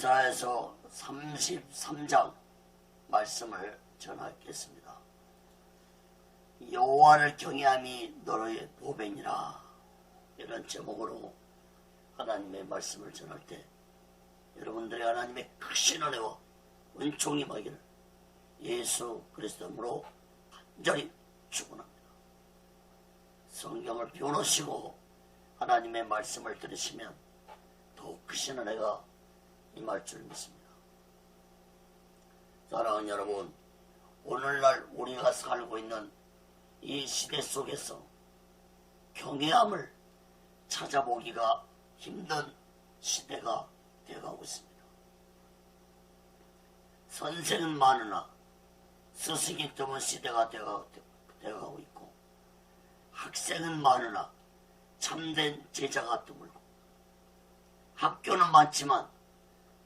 이사야서 33장 말씀을 전하겠습니다. 여호와를 경외함이 너의 보배니라. 이런 제목으로 하나님의 말씀을 전할 때 여러분들의 하나님의 크신 은혜와 은총이 임하기를 예수 그리스도로 간절히 축원합니다. 성경을 펴놓으시고 하나님의 말씀을 들으시면 더욱 크신 은혜가 임할 줄 믿습니다. 사랑하는 여러분, 오늘날 우리가 살고 있는 이 시대 속에서 경외함을 찾아보기가 힘든 시대가 되어가고 있습니다. 선생은 많으나 스승이 드문 시대가 되어가고 있고, 학생은 많으나 참된 제자가 드물고, 학교는 많지만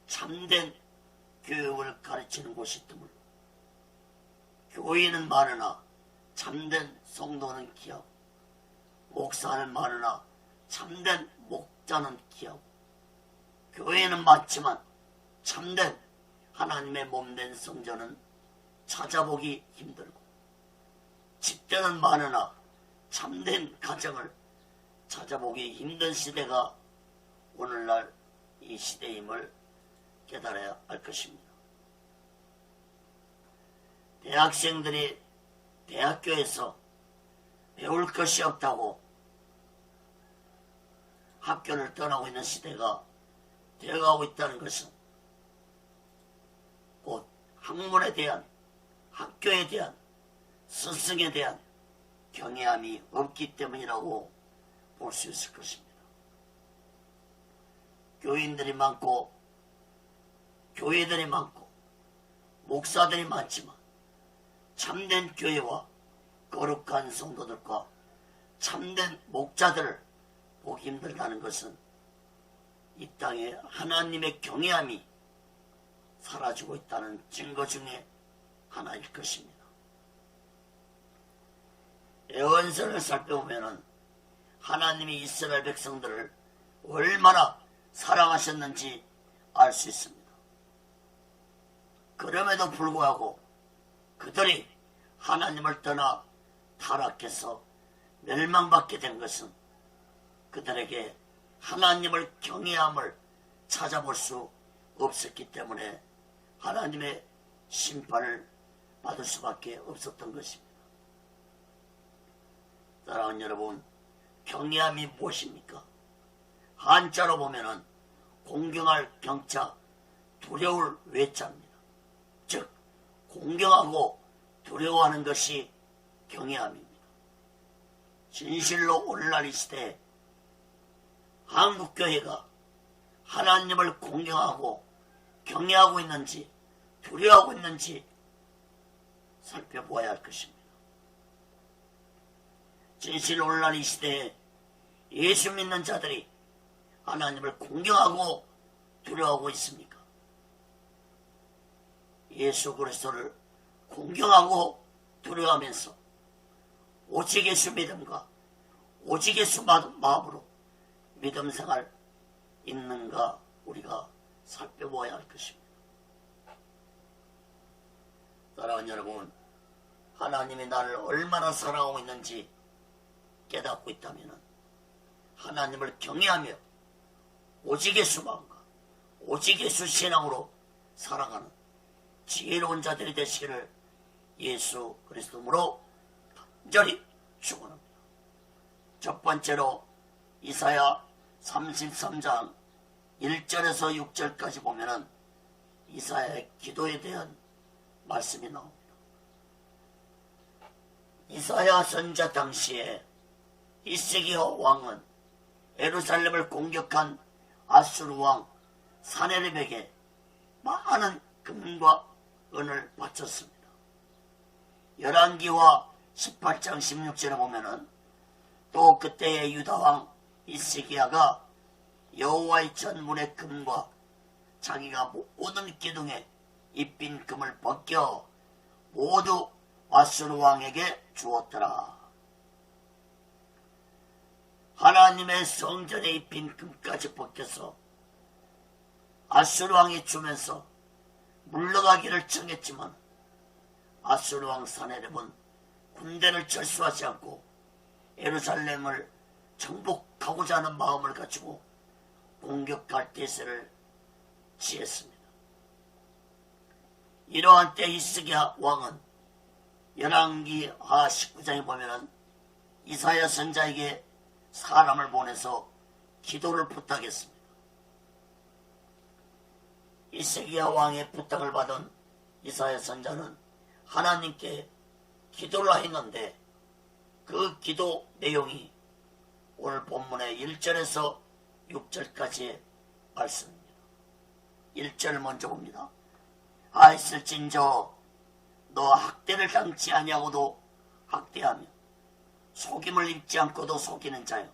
참된 교육을 가르치는 곳이 드물고, 교회는 많으나 참된 성도는 귀하고, 목사는 많으나 참된 목자는 귀하고, 교회는 많지만 참된 하나님의 몸된 성전은 찾아보기 힘들고, 집들은 많으나 참된 가정을 찾아보기 힘든 시대가 오늘날 이 시대임을 깨달아야 할 것입니다. 대학생들이 대학교에서 배울 것이 없다고 학교를 떠나고 있는 시대가 되어가고 있다는 것은 곧 학문에 대한, 학교에 대한, 스승에 대한 경외함이 없기 때문이라고 볼 수 있을 것입니다. 교인들이 많고 교회들이 많고 목사들이 많지만 참된 교회와 거룩한 성도들과 참된 목자들을 보기 힘들다는 것은 이 땅에 하나님의 경외함이 사라지고 있다는 증거 중에 하나일 것입니다. 예언서를 살펴보면 하나님이 이스라엘 백성들을 얼마나 사랑하셨는지 알 수 있습니다. 그럼에도 불구하고 그들이 하나님을 떠나 타락해서 멸망받게 된 것은 그들에게 하나님을 경외함을 찾아볼 수 없었기 때문에 하나님의 심판을 받을 수밖에 없었던 것입니다. 사랑하는 여러분, 경외함이 무엇입니까? 한자로 보면은 공경할 경자, 두려울 외자입니다. 즉 공경하고 두려워하는 것이 경외함입니다. 진실로 오늘날 이 시대에 한국교회가 하나님을 공경하고 경외하고 있는지 두려워하고 있는지 살펴보아야 할 것입니다. 진실로 오늘날 이 시대에 예수 믿는 자들이 하나님을 공경하고 두려워하고 있습니까? 예수 그리스도를 공경하고 두려워하면서 오직 예수 믿음과 오직 예수 마음으로 믿음 생활 있는가 우리가 살펴보아야 할 것입니다. 사랑하는 여러분, 하나님이 나를 얼마나 사랑하고 있는지 깨닫고 있다면 하나님을 경외하며 오직 예수 마음과 오직 예수 신앙으로 살아가는 지혜로운 자들이 되시기를 예수 그리스도로 간절히 축원합니다. 첫 번째로 이사야 33장 1절에서 6절까지 보면은 이사야의 기도에 대한 말씀이 나옵니다. 이사야 선자 당시에 히스기야 왕은 예루살렘을 공격한 아수르 왕 사네립에게 많은 금과 은을 바쳤습니다. 열왕기와 18장 16절에 보면은 또 그때의 유다 왕 히스기야가 여호와의 전문의 금과 자기가 모든 기둥에 입힌 금을 벗겨 모두 아수르 왕에게 주었더라. 하나님의 성전에 입힌 금까지 벗겨서 아수르 왕이 주면서 물러가기를 청했지만 아수르 왕 사네립은 군대를 철수하지 않고 예루살렘을 정복하고자 하는 마음을 가지고 공격할 대세를 취했습니다. 이러한 때 히스기야 왕은 열왕기하 19장에 보면은 이사야 선자에게 사람을 보내서 기도를 부탁했습니다. 히스기야 왕의 부탁을 받은 이사야 선자는 하나님께 기도를 했는데 그 기도 내용이 오늘 본문의 1절에서 6절까지의 말씀입니다. 1절 먼저 봅니다. 있을진저 너 학대를 당치 아니하고도 학대하며 속임을 입지 않고도 속이는 자여,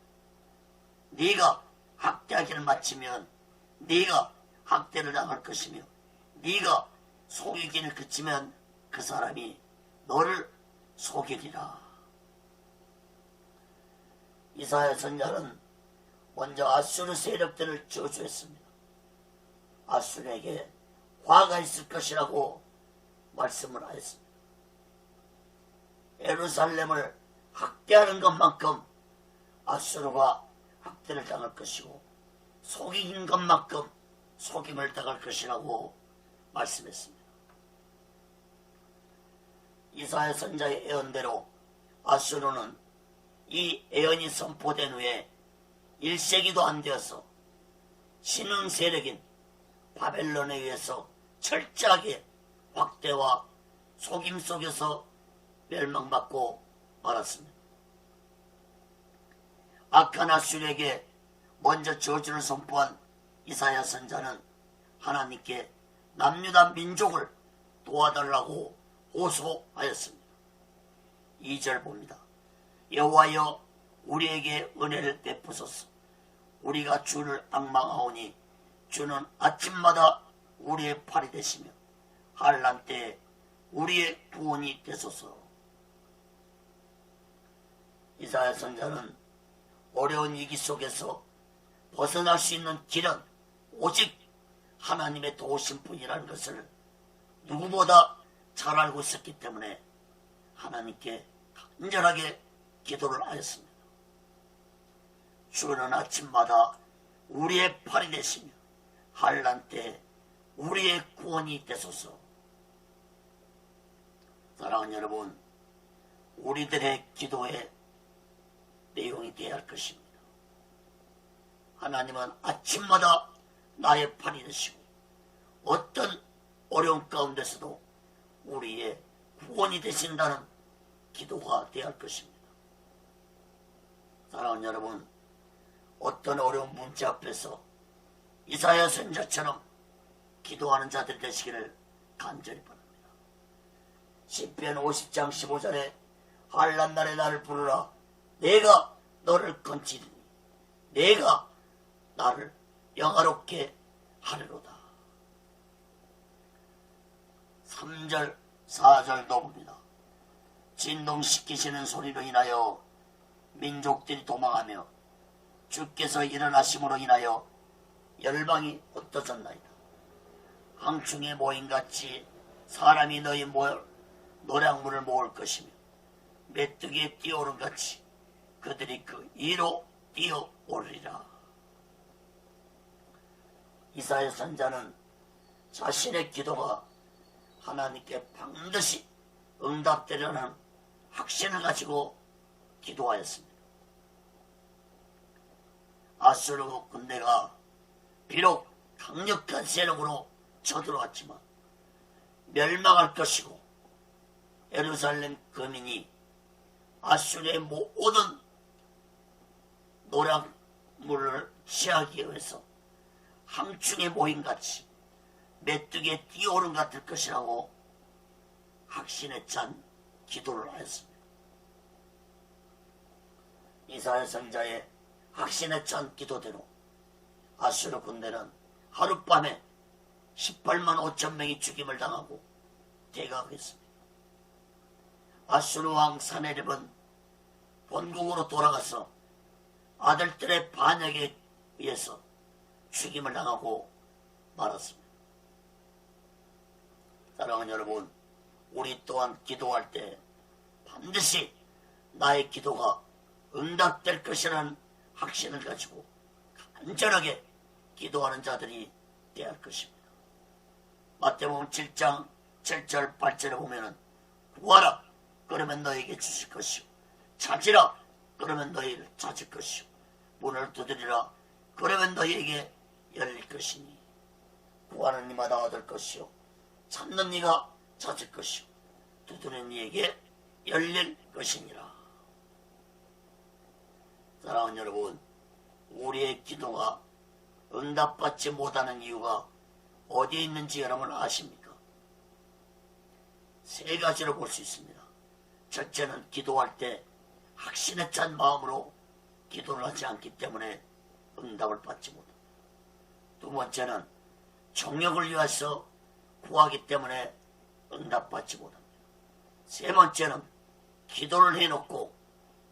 네가 학대하기를 마치면 네가 학대를 당할 것이며 네가 속이기를 그치면 그 사람이 너를 속이리라. 이사야 선자는 먼저 아수르 세력들을 저주했습니다. 아수르에게 화가 있을 것이라고 말씀을 하였습니다. 예루살렘을 학대하는 것만큼 아수르가 학대를 당할 것이고 속이는 것만큼 속임을 당할 것이라고 말씀했습니다. 이사야 선자의 예언대로 아수르는 이 예언이 선포된 후에 1세기도 안 되어서 신흥 세력인 바벨론에 의해서 철저하게 확대와 속임 속에서 멸망받고 말았습니다. 악한 아수르에게 먼저 저주를 선포한 이사야 선자는 하나님께 남유다 민족을 도와달라고 호소하였습니다. 2절 봅니다. 여호와여 우리에게 은혜를 베푸소서. 우리가 주를 앙망하오니 주는 아침마다 우리의 팔이 되시며 환난 때에 우리의 구원이 되소서. 이사야 선자는 어려운 위기 속에서 벗어날 수 있는 길은 오직 하나님의 도우신 분이라는 것을 누구보다 잘 알고 있었기 때문에 하나님께 간절하게 기도를 하였습니다. 주는 아침마다 우리의 팔이 되시며 환난 때 우리의 구원이 되소서. 사랑하는 여러분, 우리들의 기도의 내용이 되어야 할 것입니다. 하나님은 아침마다 나의 팔이 되시고 어떤 어려운 가운데서도 우리의 구원이 되신다는 기도가 되어야 할 것입니다. 사랑하는 여러분, 어떤 어려운 문제 앞에서 이사야 선자처럼 기도하는 자들이 되시기를 간절히 바랍니다. 시편 50장 15절에 환난 날에 나를 부르라. 내가 너를 건지리니 내가 나를 영화롭게 하리로다. 3절 4절도 봅니다. 진동시키시는 소리로 인하여 민족들이 도망하며 주께서 일어나심으로 인하여 열방이 흩어졌나이다. 항충의 모임같이 사람이 너희 노량물을 모을 것이며 메뚜기에 뛰어오른같이 그들이 그 위로 뛰어오르리라. 이사야 선자는 자신의 기도가 하나님께 반드시 응답되려는 확신을 가지고 기도하였습니다. 아수르 군대가 비록 강력한 세력으로 쳐들어왔지만 멸망할 것이고 예루살렘 거민이 아수르의 모든 노량물을 취하기 위해서 항충의 모임같이 메뚜기에 뛰어오른 같을 것이라고 확신에 찬 기도를 하였습니다. 이사야 선자의 확신에 찬 기도대로 아수르 군대는 하룻밤에 18만 5천 명이 죽임을 당하고 대각했습니다. 아수르 왕 사네립은 본국으로 돌아가서 아들들의 반역에 의해서 죽임을 당하고 말았습니다. 사랑하는 여러분, 우리 또한 기도할 때 반드시 나의 기도가 응답될 것이라는 확신을 가지고 간절하게 기도하는 자들이 되어야 할 것입니다. 마태복음 7장 7절 8절에 보면은 구하라 그러면 너에게 주실 것이요 찾으라 그러면 너희를 찾을 것이요 문을 두드리라 그러면 너희에게 열릴 것이니 구하는 이마다 얻을 것이요 찾는 이가 찾을 것이요 두드리는 이에게 열릴 것이니라. 사랑하는 여러분, 우리의 기도가 응답받지 못하는 이유가 어디에 있는지 여러분 아십니까? 세 가지로 볼 수 있습니다. 첫째는 기도할 때 확신에 찬 마음으로 기도를 하지 않기 때문에 응답을 받지 못합니다. 두 번째는 정욕을 위해서 구하기 때문에 응답받지 못합니다. 세 번째는 기도를 해놓고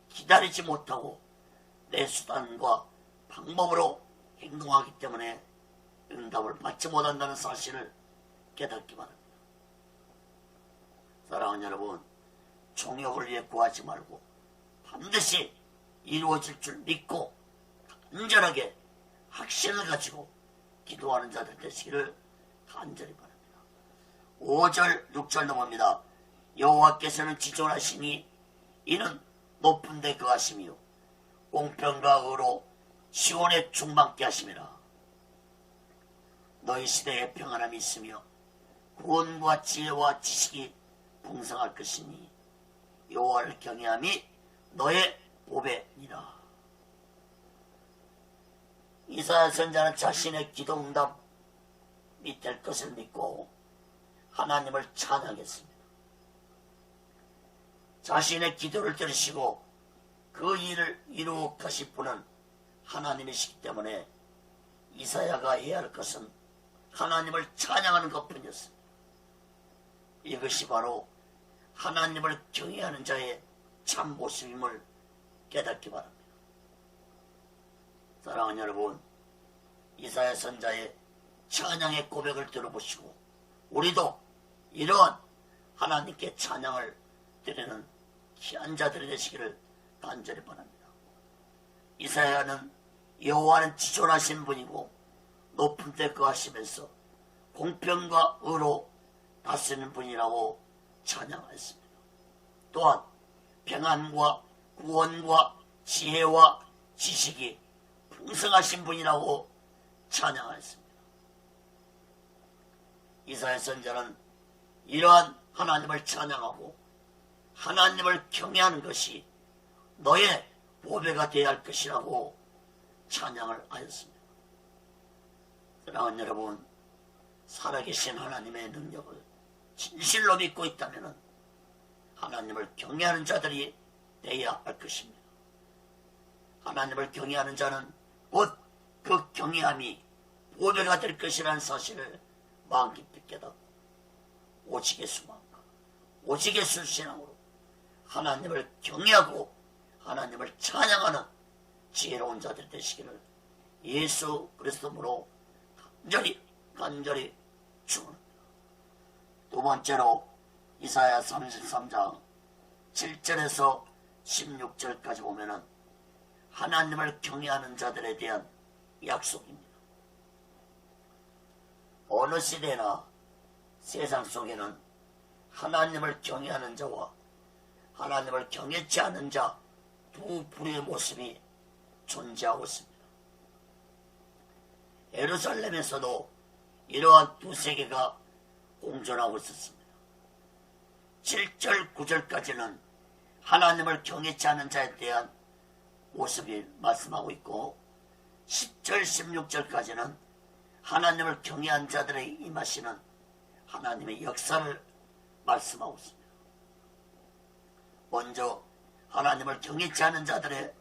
기다리지 못하고 내 수단과 방법으로 행동하기 때문에 응답을 받지 못한다는 사실을 깨닫기 바랍니다. 사랑하는 여러분, 정욕을 위해 구하지 말고 반드시 이루어질 줄 믿고 간절하게 확신을 가지고 기도하는 자들 되시기를 간절히 바랍니다. 5절 6절 넘어갑니다. 여호와께서는 지존하시니 이는 높은 데 거하심이요 공평과 의로 시온에 충만케 하심이라. 너희 시대에 평안함이 있으며 구원과 지혜와 지식이 풍성할 것이니 여호와를 경외함이 너의 보배니라. 이사야 선지자는 자신의 기도 응답이 될 것을 믿고 하나님을 찬양했습니다. 자신의 기도를 들으시고 그 일을 이루어가실 분은 하나님이시기 때문에 이사야가 해야 할 것은 하나님을 찬양하는 것뿐이었습니다. 이것이 바로 하나님을 경외하는 자의 참 모습임을 깨닫기 바랍니다. 사랑하는 여러분, 이사야 선자의 찬양의 고백을 들어보시고 우리도 이러한 하나님께 찬양을 드리는 귀한 자들이 되시기를 간절히 바랍니다. 이사야는 여호와는 지존하신 분이고 높은 데 거하시면서 공평과 의로 다스리는 분이라고 찬양하였습니다. 또한 평안과 구원과 지혜와 지식이 풍성하신 분이라고 찬양하였습니다. 이사야 선지자는 이러한 하나님을 찬양하고 하나님을 경외하는 것이 너의 보배가 되어야 할 것이라고 찬양을 하였습니다. 사랑하는 여러분, 살아계신 하나님의 능력을 진실로 믿고 있다면 하나님을 경외하는 자들이 되어야 할 것입니다. 하나님을 경외하는 자는 곧 그 경외함이 보배가 될 것이라는 사실을 마음 깊이 깨닫고 오직의 수만과 오직의 순신앙으로 하나님을 경외하고 하나님을 찬양하는 지혜로운 자들 되시기를 예수 그리스도로 간절히 축원합니다. 두 번째로 이사야 33장 7절에서 16절까지 보면은 하나님을 경외하는 자들에 대한 약속입니다. 어느 시대나 세상 속에는 하나님을 경외하는 자와 하나님을 경외치 않는 자 두 부류의 모습이 존재하고 있습니다. 예루살렘에서도 이러한 두 세계가 공존하고 있었습니다. 7절 9절까지는 하나님을 경외치 않는 자에 대한 모습이 말씀하고 있고 10절 16절까지는 하나님을 경외한 자들에 임하시는 하나님의 역사를 말씀하고 있습니다. 먼저 하나님을 경외치 않은 자들의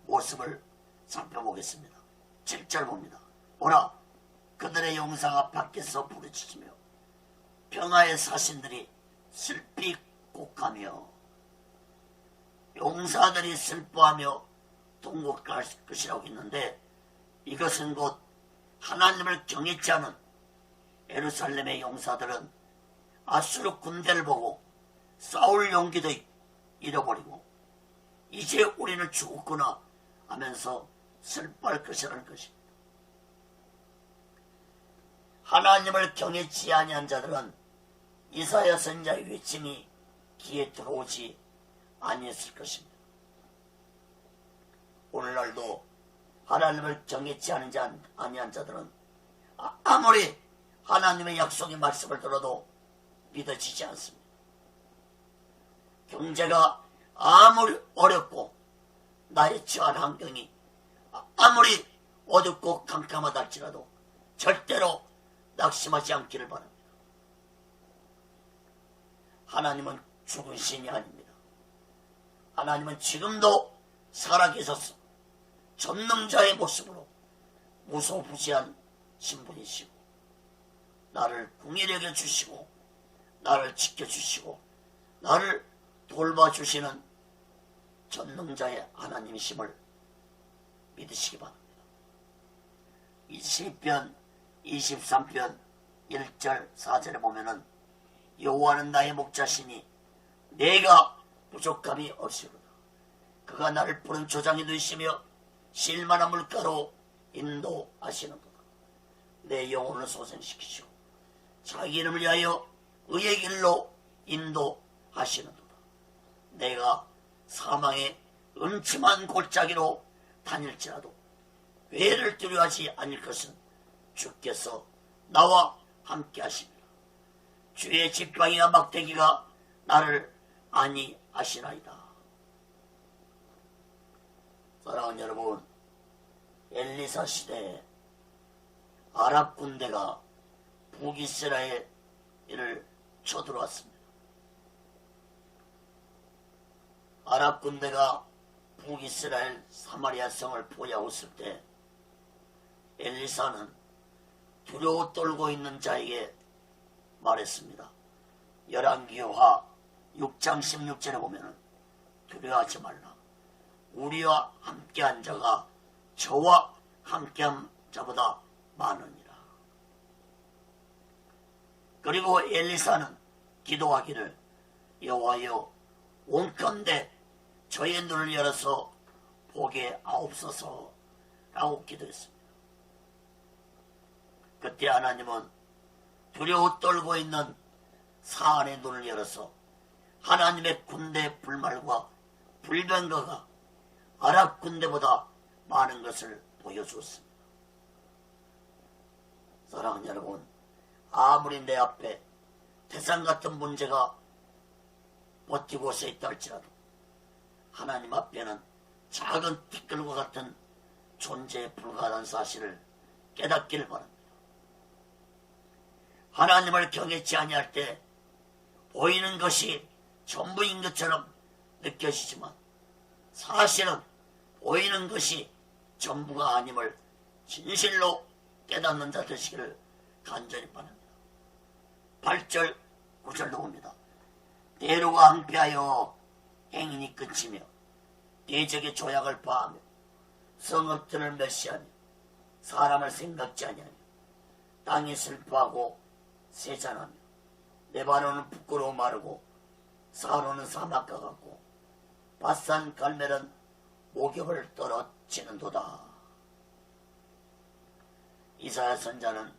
모습을 살펴보겠습니다. 7절 봅니다. 보라, 그들의 용사가 밖에서 부르짖으며 평화의 사신들이 슬피 곡하며 용사들이 슬퍼하며 통곡할 것이라고 했는데 이것은 곧 하나님을 경외치 않은 예루살렘의 용사들은 아수르 군대를 보고 싸울 용기도 잃어버리고 이제 우리는 죽었구나 하면서 슬퍼할 것이라는 것입니다. 하나님을 경외치 아니한 자들은 이사야 선지자의 외침이 귀에 들어오지 아니했을 것입니다. 오늘날도 하나님을 경외치 아니한 자들은 아무리 하나님의 약속의 말씀을 들어도 믿어지지 않습니다. 경제가 아무리 어렵고 나의 처한 환경이 아무리 어둡고 캄캄하다 할지라도 절대로 낙심하지 않기를 바랍니다. 하나님은 죽은 신이 아닙니다. 하나님은 지금도 살아계셔서 전능자의 모습으로 무소부지한 신분이시고 나를 궁일하게 주시고 나를 지켜주시고 나를 돌봐주시는 전능자의 하나님이심을 믿으시기 바랍니다. 이 시편 23편 1절 4절에 보면은 여호와는 나의 목자시니 내가 부족함이 없으리로다. 그가 나를 푸른 초장에 누이시며 실만한 물가로 인도하시는도다. 내 영혼을 소생시키시고 자기 이름을 위하여 의의 길로 인도하시는도다. 내가 사망의 음침한 골짜기로 다닐지라도 괴를 두려워하지 않을 것은 주께서 나와 함께 하십니다. 주의 지팡이와 막대기가 나를 안위하시나이다. 사랑하는 여러분, 엘리사 시대에 아랍 군대가 북이스라엘을 쳐들어왔습니다. 아랍 군대가 북이스라엘 사마리아 성을 포위하였을 때 엘리사는 두려워 떨고 있는 자에게 말했습니다. 열왕기하 6장 16절에 보면 두려워하지 말라. 우리와 함께한 자가 저와 함께한 자보다 많으니라. 그리고 엘리사는 기도하기를 여호와여 원컨대 저의 눈을 열어서 보게 하옵소서 라고 기도했습니다. 그때 하나님은 두려워 떨고 있는 사안의 눈을 열어서 하나님의 군대 불말과 불병거가 아랍 군대보다 많은 것을 보여주었습니다. 사랑하는 여러분, 아무리 내 앞에 태산 같은 문제가 버티고 서 있다 할지라도 하나님 앞에는 작은 티끌과 같은 존재에 불과하다는 사실을 깨닫기를 바랍니다. 하나님을 경외치 아니할 때 보이는 것이 전부인 것처럼 느껴지지만 사실은 보이는 것이 전부가 아님을 진실로 깨닫는 자 되시기를 간절히 바랍니다. 8절 9절로 봅니다. 대로가 항폐하여 행인이 끝이며 대적의 조약을 파하며 성읍들을 멸시하며 사람을 생각지 아니하며 땅이 슬퍼하고 세잔하며 레바논은 부끄러워 마르고 사로는 사막과 같고 바산 갈멜은 목욕을 떨어지는도다. 이사야 선자는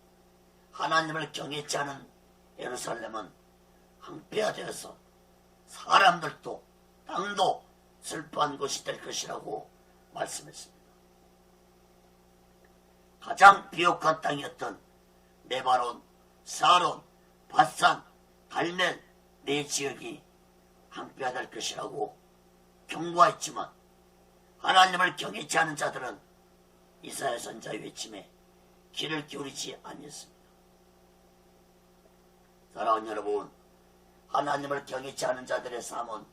하나님을 경외치 않은 예루살렘은 항폐화되어서 사람들도 땅도 슬퍼한 곳이 될 것이라고 말씀했습니다. 가장 비옥한 땅이었던 레바논, 사론, 바산, 갈멜 네 지역이 항폐화될 것이라고 경고했지만 하나님을 경외치 않은 자들은 이사야 선자의 외침에 귀를 기울이지 아니했습니다. 사랑하는 여러분, 하나님을 경외치 않은 자들의 삶은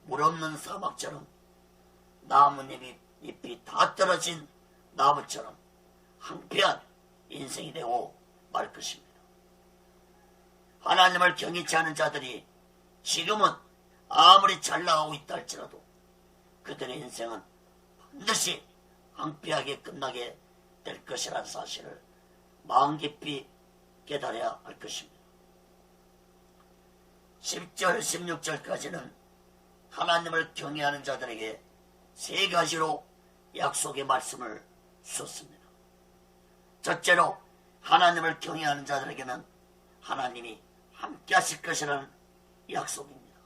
물 없는 사막처럼 나뭇잎이 다 떨어진 나무처럼 항폐한 인생이 되고 말 것입니다. 하나님을 경외치 않은 자들이 지금은 아무리 잘 나가고 있다 할지라도 그들의 인생은 반드시 항폐하게 끝나게 될 것이라는 사실을 마음 깊이 깨달아야 할 것입니다. 10절 16절까지는 하나님을 경외하는 자들에게 세 가지로 약속의 말씀을 주셨습니다. 첫째로 하나님을 경외하는 자들에게는 하나님이 함께 하실 것이라는 약속입니다.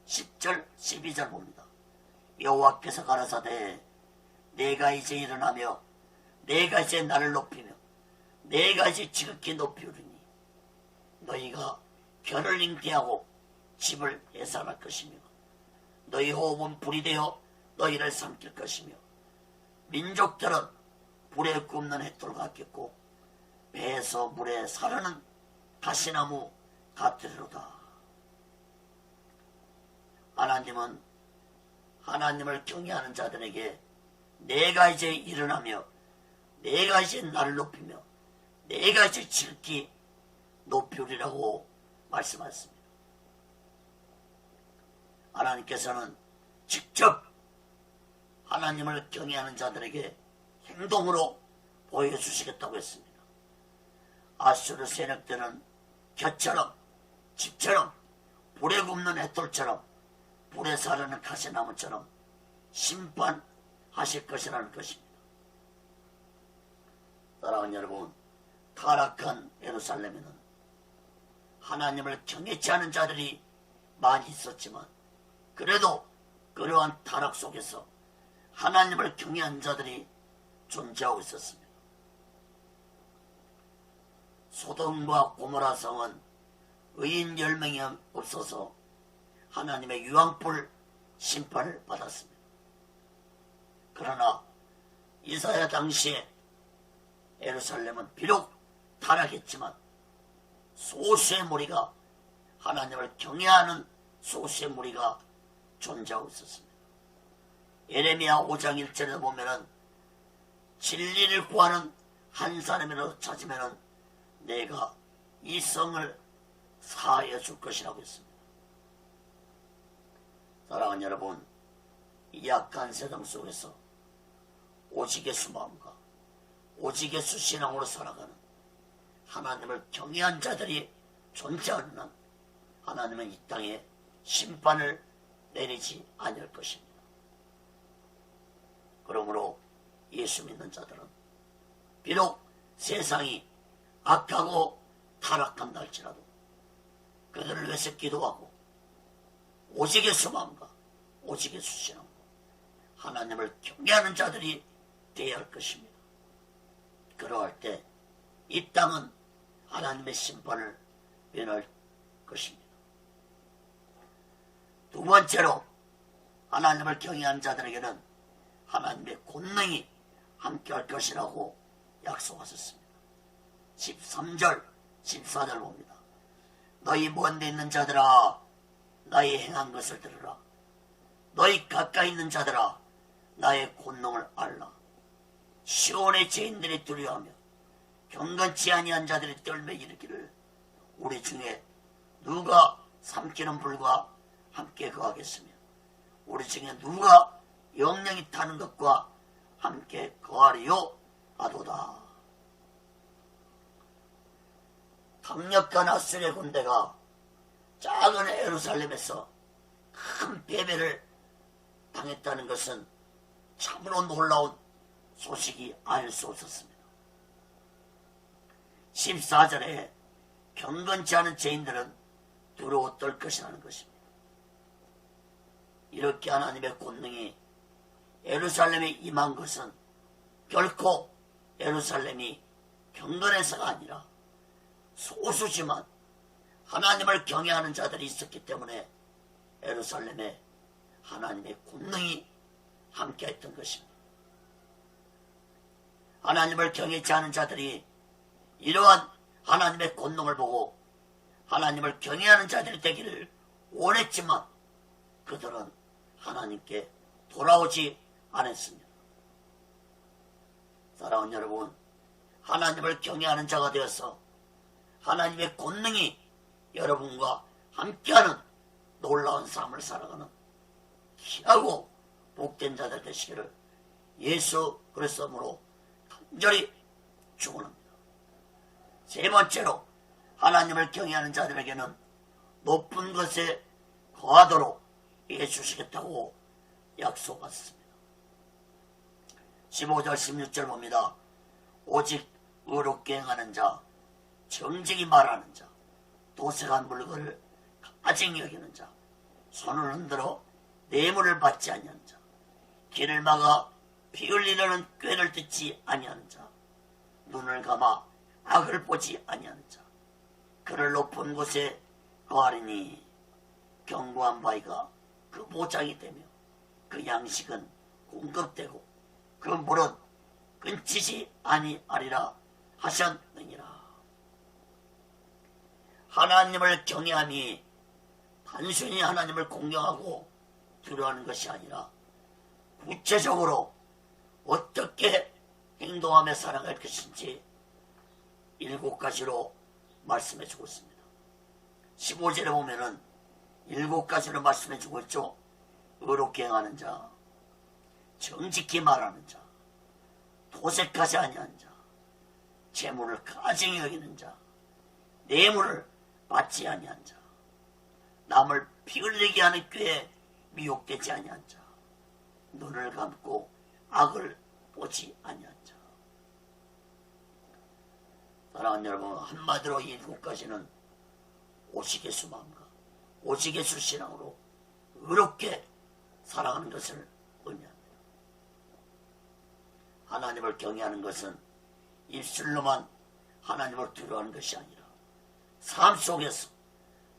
10절 12절 봅니다. 여호와께서 가라사대 내가 이제 일어나며 내가 이제 나를 높이며 내가 이제 지극히 높이우리니 너희가 결을 잉태하고 집을 해산할 것이며 너희 호흡은 불이 되어 너희를 삼킬 것이며 민족들은 불에 굽는 햇돌 같겠고 배에서 물에 사르는 가시나무 같으리로다. 하나님은 하나님을 경외하는 자들에게 내가 이제 일어나며 내가 이제 나를 높이며 내가 이제 지극히 높이우리라고 말씀하셨습니다. 하나님께서는 직접 하나님을 경외하는 자들에게 행동으로 보여주시겠다고 했습니다. 아수르 세력들은 겨처럼 집처럼 불에 굽는 햇돌처럼 불에 사르는 가시나무처럼 심판하실 것이라는 것입니다. 사랑하는 여러분, 타락한 예루살렘에는 하나님을 경외치 않은 자들이 많이 있었지만 그래도 그러한 타락 속에서 하나님을 경외한 자들이 존재하고 있었습니다. 소돔과 고모라 성은 의인 10명이 없어서 하나님의 유황불 심판을 받았습니다. 그러나 이사야 당시에 예루살렘은 비록 타락했지만 소수의 무리가 하나님을 경외하는 소수의 무리가 존재하고 있었습니다. 예레미야 5장 1절에 보면은 진리를 구하는 한 사람이라도 찾으면은 내가 이 성을 사하여 줄 것이라고 했습니다. 사랑하는 여러분, 이 약한 세상 속에서 오직 예수 마음과 오직 예수 신앙으로 살아가는 하나님을 경외한 자들이 존재하는 한 하나님은 이 땅에 심판을 내리지 않을 것입니다. 그러므로 예수 믿는 자들은 비록 세상이 악하고 타락한다 할지라도 그들을 위해서 기도하고 오직 예수 마음과 오직 예수 신앙과 하나님을 경외하는 자들이 되어야 할 것입니다. 그러할 때 이 땅은 하나님의 심판을 면할 것입니다. 두 번째로 하나님을 경외하는 자들에게는 하나님의 권능이 함께할 것이라고 약속하셨습니다. 13절 14절 봅니다. 너희 먼데 있는 자들아 나의 행한 것을 들으라. 너희 가까이 있는 자들아 나의 권능을 알라. 시온의 죄인들이 두려워하며 경건치 아니한 자들이 떨며 이르기를 우리 중에 누가 삼키는 불과 함께 거하겠으며 우리 중에 누가 영령이 타는 것과 함께 거하리요 하도다. 강력한 아수르의 군대가 작은 예루살렘에서 큰 패배를 당했다는 것은 참으로 놀라운 소식이 아닐 수 없었습니다. 14절에 경건치 않은 죄인들은 두려워 떨 것이라는 것입니다. 이렇게 하나님의 권능이 예루살렘에 임한 것은 결코 예루살렘이 경건해서가 아니라 소수지만 하나님을 경외하는 자들이 있었기 때문에 예루살렘에 하나님의 권능이 함께했던 것입니다. 하나님을 경외치 않은 자들이 이러한 하나님의 권능을 보고 하나님을 경외하는 자들이 되기를 원했지만 그들은 하나님께 돌아오지 않았습니다. 사랑하는 여러분, 하나님을 경외하는 자가 되어서 하나님의 권능이 여러분과 함께하는 놀라운 삶을 살아가는 귀하고 복된 자들 되시기를 예수 그리스도로 간절히 축원합니다. 세 번째로 하나님을 경외하는 자들에게는 높은 것에 거하도록 해주시겠다고 약속하셨습니다. 15절 16절 봅니다. 오직 의롭게 행하는 자, 정직히 말하는 자, 도색한 물건을 가증히 여기는 자, 손을 흔들어 뇌물을 받지 아니하는 자, 길을 막아 피 흘리려는 꾀를 듣지 아니하는 자, 눈을 감아 악을 보지 아니하는 자, 그를 높은 곳에 거하리니 견고한 바위가 그 보장이 되며 그 양식은 공급되고 그 물은 끊기지 아니하리라 하셨느니라. 하나님을 경외함이 단순히 하나님을 공경하고 두려워하는 것이 아니라 구체적으로 어떻게 행동하며 살아갈 것인지 7가지로 말씀해 주고 있습니다. 15절에 보면은 7가지로 말씀해 주고 있죠. 의롭게 행하는 자, 정직히 말하는 자, 도색하지 아니하는 자, 재물을 가증히 여기는 자, 뇌물을 받지 아니한 자, 남을 피 흘리게 하는 꾀에 미혹되지 아니한 자, 눈을 감고 악을 보지 아니한 자. 사랑하는 여러분, 한마디로 이 7가지는 오직예수 마음과 오직예수 신앙으로 의롭게 살아가는 것을 의미합니다. 하나님을 경외하는 것은 입술로만 하나님을 두려워하는 것이 아니라 삶 속에서,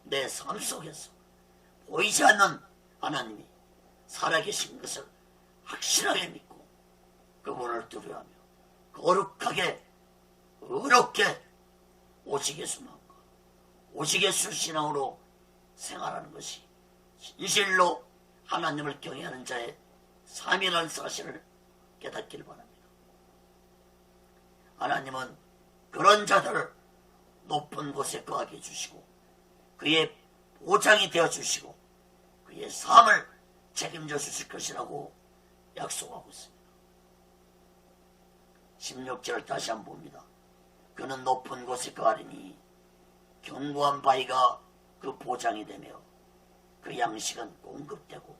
내 삶 속에서 보이지 않는 하나님이 살아계신 것을 확실하게 믿고 그분을 두려워하며 거룩하게 의롭게 오직예수 마음과 오직예수 신앙으로 생활하는 것이 진실로 하나님을 경외하는 자의 삶이라는 사실을 깨닫기를 바랍니다. 하나님은 그런 자들을 높은 곳에 거하게 해주시고 그의 보장이 되어주시고 그의 삶을 책임져 주실 것이라고 약속하고 있습니다. 16절을 다시 한번 봅니다. 그는 높은 곳에 거하리니 견고한 바위가 그 보장이 되며 그 양식은 공급되고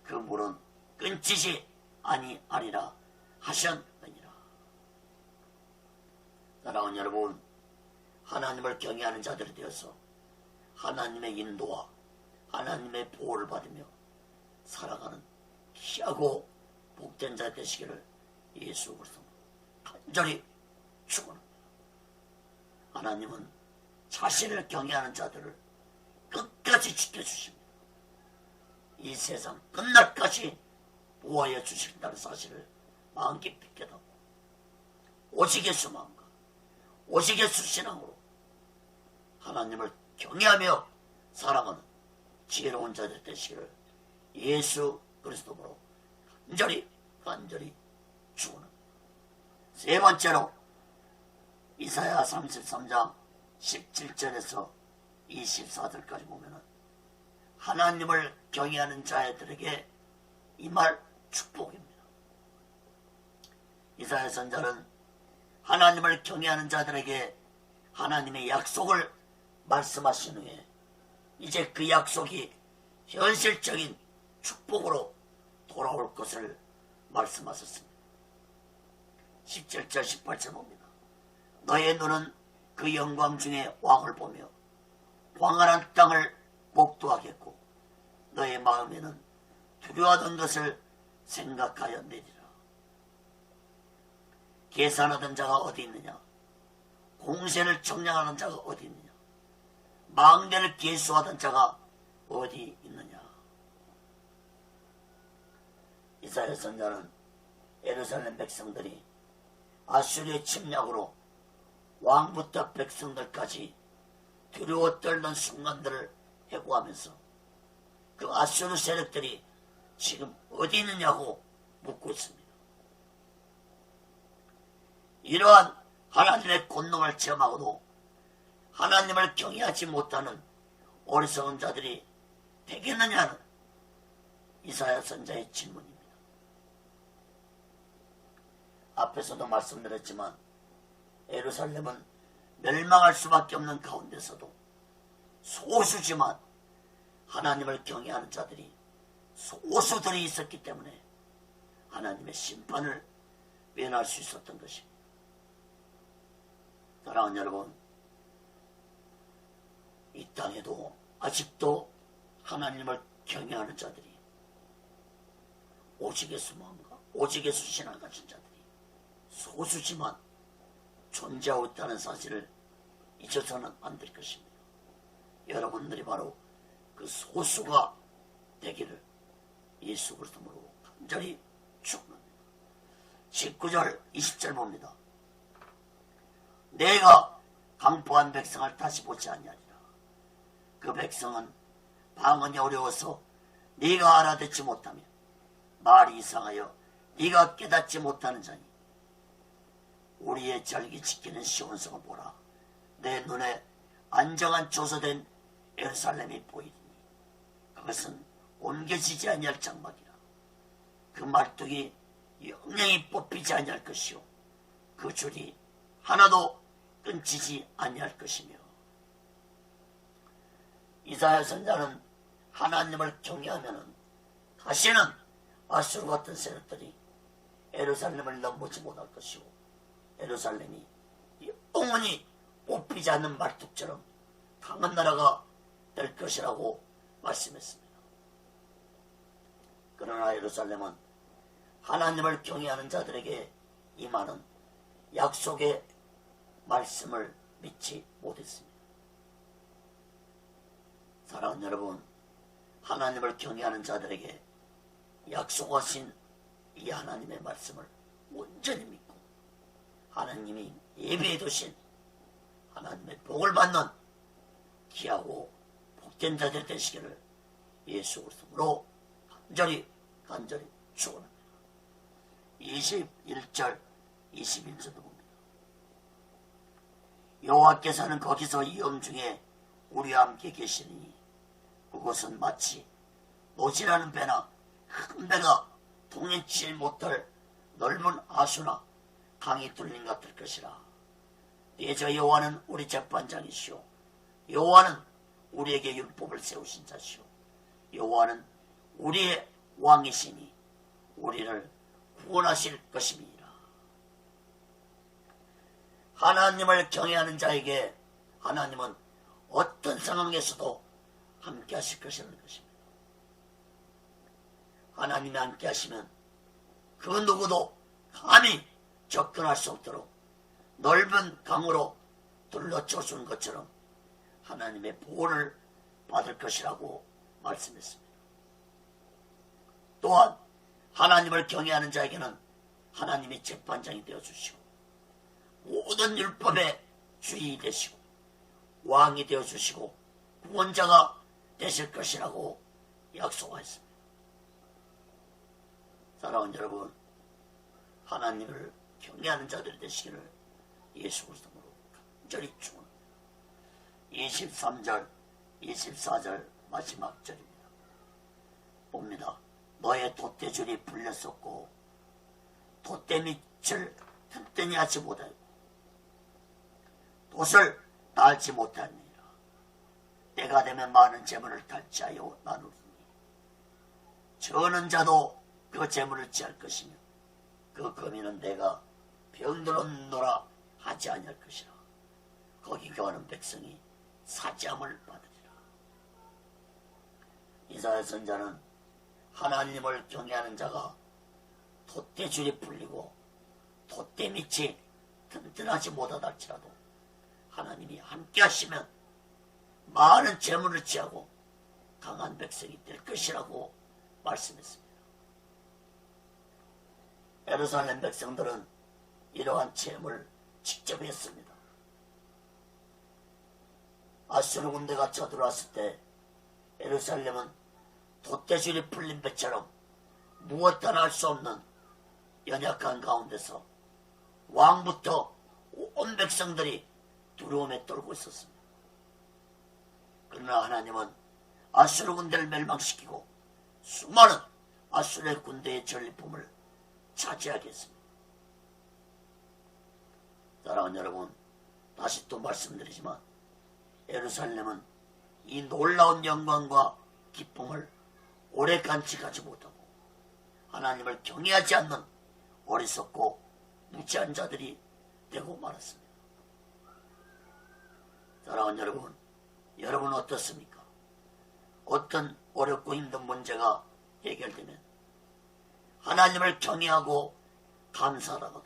그 물은 끊기지 아니하리라 하셨느니라. 사랑하는 여러분, 하나님을 경외하는 자들이 되어서 하나님의 인도와 하나님의 보호를 받으며 살아가는 귀하고 복된 자 되시기를 예수 그리스도로 간절히 축원합니다. 하나님은 자신을 경외하는 자들을 끝까지 지켜주십니다. 이 세상 끝날까지 보호하여 주신다는 사실을 마음 깊이 깨닫고 오직예수 마음과 오직예수 신앙으로 하나님을 경외하며 살아가는 지혜로운 자들 되시기를 예수 그리스도로 간절히 축원합니다. 세 번째로 이사야 33장 17절에서 24절까지 보면은 하나님을 경외하는 자들에게 임할 축복입니다. 이사야 선자는 하나님을 경외하는 자들에게 하나님의 약속을 말씀하신 후에 이제 그 약속이 현실적인 축복으로 돌아올 것을 말씀하셨습니다. 17절 18절 봅니다. 너의 눈은 그 영광 중에 왕을 보며 광활한 땅을 목도하겠고 너의 마음에는 두려워하던 것을 생각하여 내리라. 계산하던 자가 어디 있느냐? 공세를 청량하는 자가 어디 있느냐? 망대를 계수하던 자가 어디 있느냐? 이사야 선자는 예루살렘 백성들이 아수리의 침략으로 왕부터 백성들까지 두려워 떨던 순간들을 회고하면서 그 아수르 세력들이 지금 어디 있느냐고 묻고 있습니다. 이러한 하나님의 권능을 체험하고도 하나님을 경외하지 못하는 어리석은 자들이 되겠느냐는 이사야 선자의 질문입니다. 앞에서도 말씀드렸지만 예루살렘은 멸망할 수밖에 없는 가운데서도 소수지만 하나님을 경외하는 자들이 소수들이 있었기 때문에 하나님의 심판을 면할 수 있었던 것입니다. 사랑하는 여러분, 이 땅에도 아직도 하나님을 경외하는 자들이, 오직 예수 마음과 오직 예수 신앙을 가진 자들이 소수지만 존재하고 있다는 사실을 잊어서는 안 될 것입니다. 여러분들이 바로 그 소수가 되기를 예수 그리스도로 간절히 축원합니다. 19절 20절 봅니다. 내가 강포한 백성을 다시 보지 아니하리라. 그 백성은 방언이 어려워서 네가 알아듣지 못하며 말이 이상하여 네가 깨닫지 못하는 자니 우리의 절기 지키는 시온성을 보라. 내 눈에 안정한 조소된 예루살렘이 보이리니 그것은 옮겨지지 아니할 장막이라. 그 말뚝이 영영이 뽑히지 아니할 것이요 그 줄이 하나도 끊지지 아니할 것이며. 이사야 선자는 하나님을 경외하면은 다시는 아수르 같은 세력들이 예루살렘을 넘보지 못할 것이고 예루살렘이 영원히 뽑히지 않는 말뚝처럼 강한 나라가 될 것이라고 말씀했습니다. 그러나 예루살렘은 하나님을 경외하는 자들에게 임하는 약속의 말씀을 믿지 못했습니다. 사랑하는 여러분, 하나님을 경외하는 자들에게 약속하신 이 하나님의 말씀을 온전히 믿고 하나님이 예비해 두신 하나님의 복을 받는 귀하고 복된 자들 되시기를 예수 그리스도로 간절히 축원합니다. 21절 21절도 봅니다. 여호와께서는 거기서 위험 중에 우리와 함께 계시니 그곳은 마치 노지라는 배나 큰 배가 통행치 못할 넓은 하수나 강이 뚫린 것 같을 것이라. 예저 여호와는 우리 재판장이시오. 여호와는 우리에게 율법을 세우신 자시오. 여호와는 우리의 왕이시니 우리를 구원하실 것임이니라. 하나님을 경외하는 자에게 하나님은 어떤 상황에서도 함께 하실 것이라는 것입니다. 하나님이 함께 하시면 그 누구도 감히 접근할 수 없도록 넓은 강으로 둘러쳐준 것처럼 하나님의 보호를 받을 것이라고 말씀했습니다. 또한 하나님을 경외하는 자에게는 하나님이 재판장이 되어주시고 모든 율법의 주인이 되시고 왕이 되어주시고 구원자가 되실 것이라고 약속하였습니다. 사랑하는 여러분, 하나님을 경외하는 자들이 되시기를 예수 그리스도로 간절히 축원합니다. 23절 24절 마지막 절입니다. 봅니다. 너의 돛대줄이 풀렸었고 돛대밑을 튼튼히 하지 못하여 돛을 달지 못하니라. 때가 되면 많은 재물을 달지하여 나누리니 저는 자도 그 재물을 취할 것이며 그 거민은 내가 병들었노라 하지 아니할 것이라. 거기 거하는 백성이 사지함을 받으리라. 이사야 선자는 하나님을 경외하는 자가 돛대줄이 풀리고 돛대밑이 튼튼하지 못하다 할지라도 하나님이 함께 하시면 많은 재물을 취하고 강한 백성이 될 것이라고 말씀했습니다. 예루살렘 백성들은 이러한 체험을 직접 했습니다. 아수르 군대가 쳐들어왔을 때 예루살렘은 돛대줄이 풀린 배처럼 무엇 하나 할 수 없는 연약한 가운데서 왕부터 온 백성들이 두려움에 떨고 있었습니다. 그러나 하나님은 아수르 군대를 멸망시키고 수많은 아수르 군대의 전리품을 차지하게 했습니다. 사랑하는 여러분, 다시 또 말씀드리지만 예루살렘은 이 놀라운 영광과 기쁨을 오래 간직하지 못하고 하나님을 경외하지 않는 어리석고 무지한 자들이 되고 말았습니다. 사랑하는 여러분, 여러분은 어떻습니까? 어떤 어렵고 힘든 문제가 해결되면 하나님을 경외하고 감사하다가도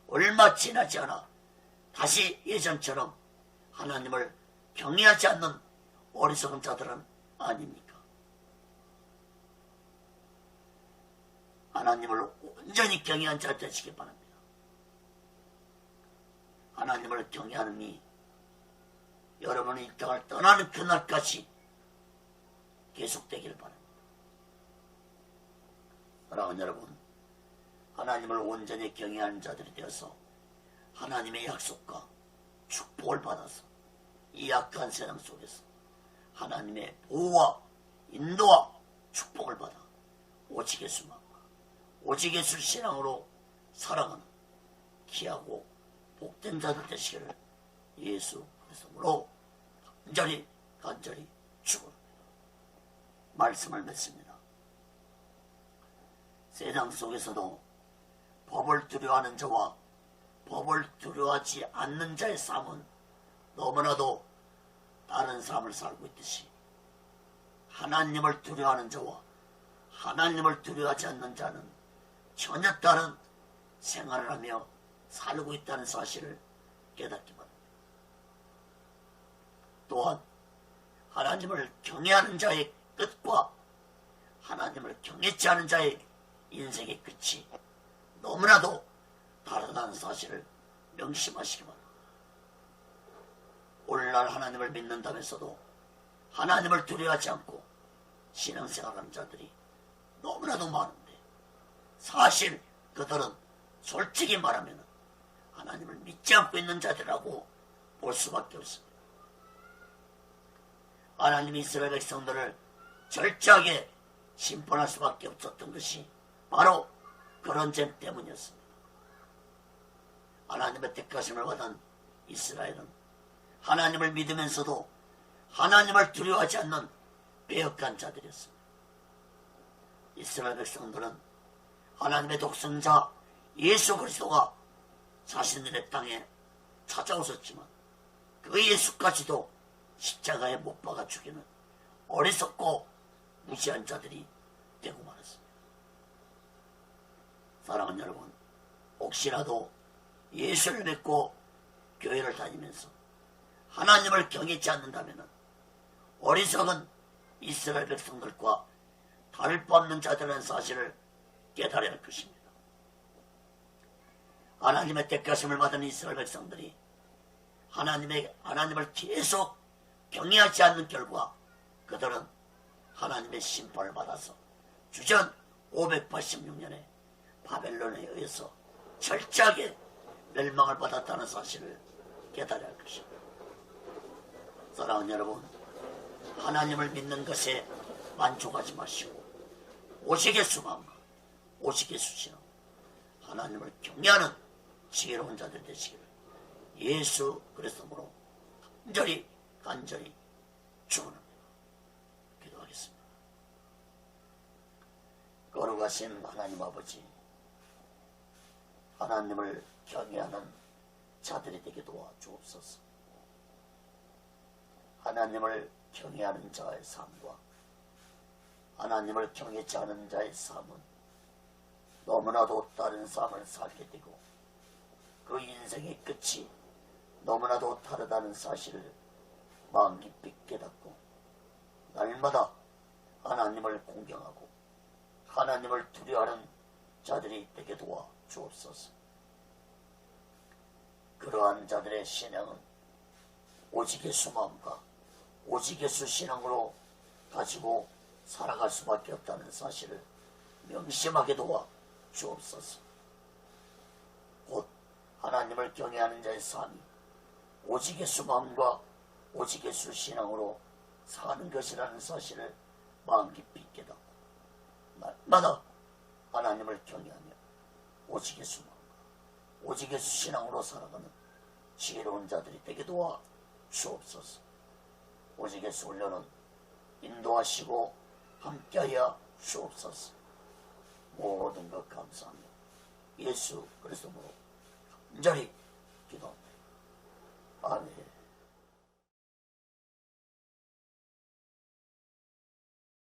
얼마 지나지 않아 다시 예전처럼 하나님을 경외하지 않는 어리석은 자들은 아닙니까? 하나님을 온전히 경외한 자 되시기 바랍니다. 하나님을 경외하는 이 여러분이 이 땅을 떠나는 그날까지 계속되기를 바랍니다. 사랑하는 여러분, 하나님을 온전히 경외하는 자들이 되어서 하나님의 약속과 축복을 받아서 이 약한 세상 속에서 하나님의 보호와 인도와 축복을 받아 오직 예수만과 오직 예수 신앙으로 살아가는 귀하고 복된 자들 되시기를 예수 그리스도로 간절히 축원합니다. 말씀을 맺습니다. 세상 속에서도 법을 두려워하는 자와 법을 두려워하지 않는 자의 삶은 너무나도 다른 삶을 살고 있듯이 하나님을 두려워하는 자와 하나님을 두려워하지 않는 자는 전혀 다른 생활을 하며 살고 있다는 사실을 깨닫기 바랍니다. 또한 하나님을 경외하는 자의 끝과 하나님을 경외치 않은 자의 인생의 끝이 너무나도 다르다는 사실을 명심하시기 바랍니다. 오늘날 하나님을 믿는다면서도 하나님을 두려워하지 않고 신앙생활하는 자들이 너무나도 많은데 사실 그들은 솔직히 말하면 하나님을 믿지 않고 있는 자들이라고 볼 수밖에 없습니다. 하나님이 이스라엘 백성들을 철저하게 심판할 수밖에 없었던 것이 바로 그런 죄 때문이었습니다. 하나님의 택하심을 받은 이스라엘은 하나님을 믿으면서도 하나님을 두려워하지 않는 배역한 자들이었습니다. 이스라엘 백성들은 하나님의 독생자 예수 그리스도가 자신들의 땅에 찾아오셨지만 그 예수까지도 십자가에 못 박아 죽이는 어리석고 무시한 자들이 되고 말았습니다. 사랑하는 여러분, 혹시라도 예수를 믿고 교회를 다니면서 하나님을 경외치 않는다면 어리석은 이스라엘 백성들과 다를 바 없는 자들이라는 사실을 깨달아야 할 것입니다. 하나님의 택하심을 받은 이스라엘 백성들이 하나님을 계속 경외하지 않는 결과 그들은 하나님의 심판을 받아서 주전 586년에 바벨론에 의해서 철저하게 멸망을 받았다는 사실을 깨달아야 할 것입니다. 사랑하는 여러분, 하나님을 믿는 것에 만족하지 마시고 오직 예수만과 오직 예수 신앙 하나님을 경외하는 지혜로운 자들 되시기를 예수 그리스도로 간절히 축원합니다. 기도하겠습니다. 거룩하신 하나님 아버지, 하나님을 경외하는 자들이 되게 도와주옵소서. 하나님을 경외하는 자의 삶과 하나님을 경외치 않은 자의 삶은 너무나도 다른 삶을 살게 되고 그 인생의 끝이 너무나도 다르다는 사실을 마음 깊이 깨닫고 날마다 하나님을 공경하고 하나님을 두려워하는 자들이 되게 도와 주옵소서. 그러한 자들의 신앙은 오직 예수 마음과 오직 예수 신앙으로 가지고 살아갈 수밖에 없다는 사실을 명심하게 도와 주옵소서. 곧 하나님을 경외하는 자의 삶이 오직 예수 마음과 오직 예수 신앙으로 사는 것이라는 사실을 마음 깊이 깨닫고 날마다 하나님을 경외하며 오직 예수 마음과 오직 예수 신앙으로 살아가는 지혜로운 자들이 되게 도와 주옵소서. 오직에서 훈련은 인도하시고 함께하여 주옵소서. 모든 것 감사합니다. 예수 그리스도로 간절히 기도합니다. 아멘.